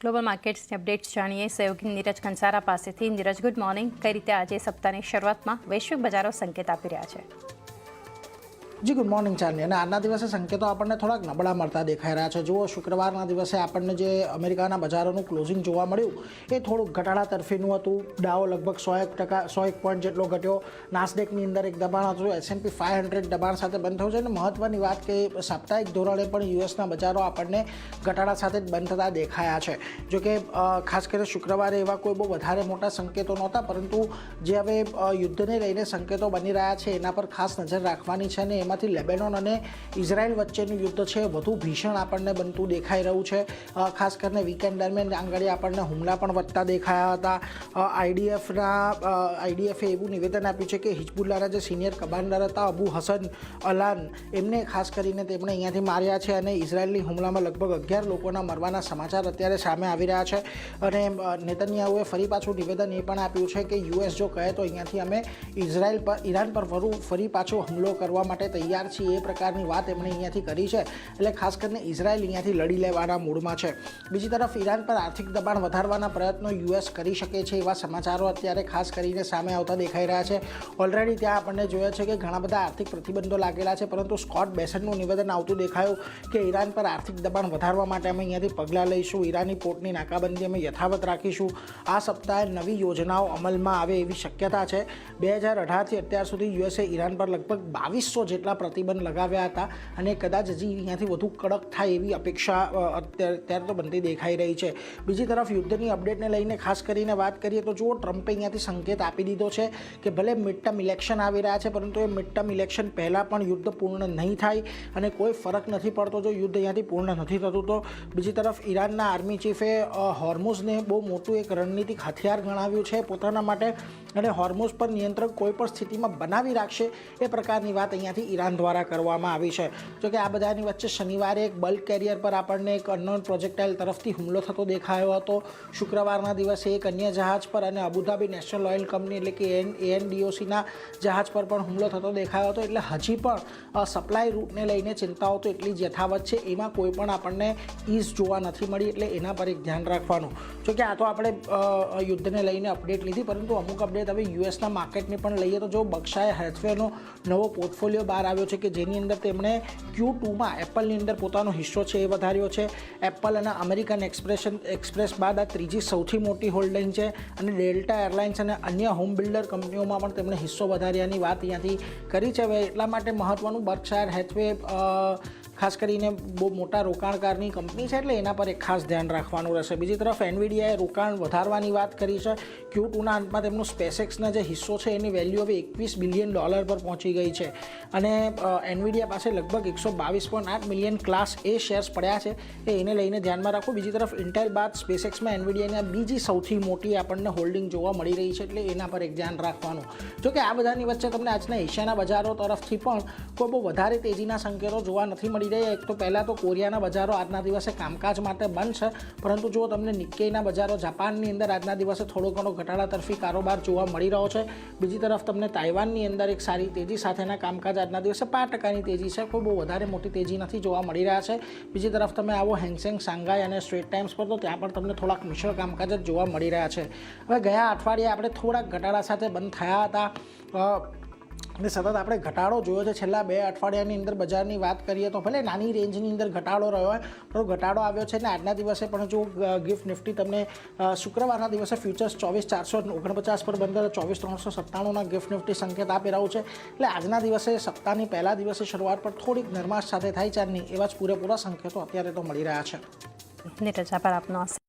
Global માર્કેટ્સની updates જાણીએ સહયોગી નીરજ કંસારા પાસેથી। Neeraj, good morning. કઈ રીતે આજે સપ્તાહની શરૂઆતમાં વૈશ્વિક બજારો સંકેત આપી રહ્યા છે? જી ગુડ મોર્નિંગ ચાંદની। અને આજના દિવસે સંકેતો આપણને થોડાક નબળા મળતા દેખાઈ રહ્યા છે। જુઓ, શુક્રવારના દિવસે આપણને જે અમેરિકાના બજારોનું ક્લોઝિંગ જોવા મળ્યું એ થોડુંક ઘટાડા તરફીનું હતું। ડાઉ લગભગ 101 પોઈન્ટ જેટલો ઘટ્યો। નાસ્ડેકની અંદર એક દબાણ હતું। S&P 500 દબાણ સાથે બંધ થયું છે। અને મહત્વની વાત કે સાપ્તાહિક ધોરણે પણ યુએસના બજારો આપણને ઘટાડા સાથે જ બંધ થતા દેખાયા છે। જોકે ખાસ કરીને શુક્રવારે એવા કોઈ બહુ વધારે મોટા સંકેતો નહોતા, પરંતુ જે હવે યુદ્ધને લઈને સંકેતો બની રહ્યા છે એના પર ખાસ નજર રાખવાની છે। અને એમાંથી લેબેનોન અને ઇઝરાયલ વચ્ચેનું યુદ્ધ છે વધુ ભીષણ આપણને બનતું દેખાઈ રહ્યું છે। ખાસ કરીને વીકેન્ડ દરમિયાન આંગળી આપણને હુમલા પણ વધતા દેખાયા હતા। આઈડીએફે એવું નિવેદન આપ્યું છે કે હિઝબુલ્લાના જે સિનિયર કમાન્ડર હતા અબુ હસન અલાન, એમને ખાસ કરીને તેમણે અહીંયાથી માર્યા છે। અને ઇઝરાયલની હુમલામાં લગભગ 11 લોકોના મરવાના સમાચાર અત્યારે સામે આવી રહ્યા છે। અને નેતન્યાહુએ ફરી પાછું નિવેદન એ પણ આપ્યું છે કે યુએસ જો કહે તો અહીંયાથી અમે ઈરાન પર ફરી પાછો હુમલો કરવા માટે તૈયાર છીએ, એ પ્રકારની વાત એમણે અહીંયાથી કરી છે। એટલે ખાસ કરીને ઇઝરાયલ અહીંયાથી લડી લેવાના મૂડમાં છે। બીજી તરફ ઈરાન પર આર્થિક દબાણ વધારવાના પ્રયત્નો યુએસ કરી શકે છે એવા સમાચારો અત્યારે ખાસ કરીને સામે આવતા દેખાઈ રહ્યા છે। ઓલરેડી ત્યાં આપણને જોયા છે કે ઘણા બધા આર્થિક પ્રતિબંધો લાગેલા છે, પરંતુ સ્કોટ બેસનનું નિવેદન આવતું દેખાયું કે ઈરાન પર આર્થિક દબાણ વધારવા માટે અમે અહીંયાથી પગલાં લઈશું, ઈરાની પોર્ટની નાકાબંધી અમે યથાવત રાખીશું। આ સપ્તાહે નવી યોજનાઓ અમલમાં આવે એવી શક્યતા છે। 2018થી અત્યાર સુધી યુએસએ ઈરાન પર લગભગ 2200 જેટલા પ્રતિબંધ લગાવ્યા હતા, અને કદાચ હજી અહીંયાથી વધુ કડક થાય એવી અપેક્ષા અત્યારે તો બનતી દેખાઈ રહી છે। બીજી તરફ યુદ્ધની અપડેટને લઈને ખાસ કરીને વાત કરીએ તો જુઓ, ટ્રમ્પે અહીંયાથી સંકેત આપી દીધો છે કે ભલે મિડ ટર્મ ઇલેક્શન આવી રહ્યા છે, પરંતુ એ મિડ ટર્મ ઇલેક્શન પહેલાં પણ યુદ્ધ પૂર્ણ નહીં થાય અને કોઈ ફરક નથી પડતો જો યુદ્ધ અહીંયાથી પૂર્ણ નથી થતું તો। બીજી તરફ ઈરાનના આર્મી ચીફે હોર્મુઝને બહુ મોટું એક રણનીતિક હથિયાર ગણાવ્યું છે પોતાના માટે, અને હોર્મુઝ પર નિયંત્રણ કોઈ પણ સ્થિતિમાં બનાવી રાખશે એ પ્રકારની વાત અહીંયાથી ઈરાન દ્વારા કરવામાં આવી છે। જોકે આ બધાની વચ્ચે શનિવારે એક બલ્ક કેરિયર પર આપણને એક અનનોન પ્રોજેક્ટાઇલ તરફથી હુમલો થતો દેખાયો હતો। શુક્રવારના દિવસે એક અન્ય જહાજ પર અને અબુધાબી નેશનલ ઓઇલ કંપની એટલે કે ANDOCના જહાજ પર પણ હુમલો થતો દેખાયો હતો। એટલે હજી પણ સપ્લાય રૂટને લઈને ચિંતાઓ તો એટલી જ યથાવત છે, એમાં કોઈ પણ આપણને ઈઝ જોવા નથી મળી, એટલે એના પર એક ધ્યાન રાખવાનું। જોકે આ તો આપણે યુદ્ધને લઈને અપડેટ લીધી, પરંતુ અમુક અપડેટ હવે યુએસના માર્કેટને પણ લઈએ તો જો બર્કશાયર હેથવેનો નવો પોર્ટફોલિયો બહાર આવ્યો છે કે જેની અંદર તેમણે Q2માં એપલની અંદર પોતાનો હિસ્સો છે એ વધાર્યો છે। એપલ અને અમેરિકન એક્સપ્રેસ બાદ આ ત્રીજી સૌથી મોટી હોલ્ડિંગ છે, અને ડેલ્ટા એરલાઇન્સ અને અન્ય હોમ બિલ્ડર કંપનીઓમાં પણ તેમણે હિસ્સો વધાર્યાની વાત અહીંયાથી કરી છે। હવે એટલા માટે મહત્વનું બર્કશાયર હેથવે ખાસ કરીને બહુ મોટા રોકાણકારની કંપની છે, એટલે એના પર એક ખાસ ધ્યાન રાખવાનું રહેશે। બીજી તરફ એનવીડિયાએ રોકાણ વધારવાની વાત કરી છે। Q2ના અંતમાં તેમનું સ્પેસએક્સના જે હિસ્સો છે એની વેલ્યુ હવે $21 બિલિયન પર પહોંચી ગઈ છે, અને એનવીડિયા પાસે લગભગ 122.8 મિલિયન ક્લાસ એ શેર્સ પડ્યા છે, એને લઈને ધ્યાનમાં રાખો। બીજી તરફ ઇન્ટેલ બાદ સ્પેસએક્સમાં એનવીડિયાની બીજી સૌથી મોટી આપણને હોલ્ડિંગ જોવા મળી રહી છે, એટલે એના પર એક ધ્યાન રાખવાનું। જોકે આ બધાની વચ્ચે તમને આજના એશિયાના બજારો તરફથી પણ કોઈ બહુ વધારે તેજીના સંકેતો જોવા નથી મળી રહ્યા। એક તો પહેલાં તો કોરિયાના બજારો આજના દિવસે કામકાજ માટે બંધ છે, પરંતુ જો તમને નિક્કેઈના બજારો જાપાનની અંદર આજના દિવસે થોડો ઘણો ઘટાડા તરફી કારોબાર જોવા મળી રહ્યો છે। બીજી તરફ તમને તાઇવાનની અંદર એક સારી તેજી સાથેના કામકાજ આજના દિવસે 5%ની તેજી છે, કોઈ બહુ વધારે મોટી તેજી નથી જોવા મળી રહ્યા છે। બીજી તરફ તમે આવો હેંગસેંગ, શાંઘાઈ અને સ્ટ્રેટ ટાઈમ્સ પર તો ત્યાં પણ તમને થોડાક મિશ્ર કામકાજ જ જોવા મળી રહ્યા છે। હવે ગયા અઠવાડિયે આપણે થોડાક ઘટાડા સાથે બંધ થયા હતા, અને સતત આપણે ઘટાડો જોયો છે છેલ્લા 2 અઠવાડિયાની અંદર। બજારની વાત કરીએ તો ભલે નાની રેન્જની અંદર ઘટાડો રહ્યો હોય, પણ ઘટાડો આવ્યો છે। અને આજના દિવસે પણ જો ગિફ્ટ નિફ્ટી તમને શુક્રવારના દિવસે ફ્યુચર્સ 24,449 પર બંધ 24,397ના ગિફ્ટ નિફ્ટી સંકેત આપી રહ્યું છે। એટલે આજના દિવસે સપ્તાહની પહેલા દિવસે શરૂઆત પર થોડીક નરમાશ સાથે થાય ચાંદની એવા જ પૂરેપૂરા સંકેતો અત્યારે તો મળી રહ્યા છે। નીરજ, આભાર આપનો।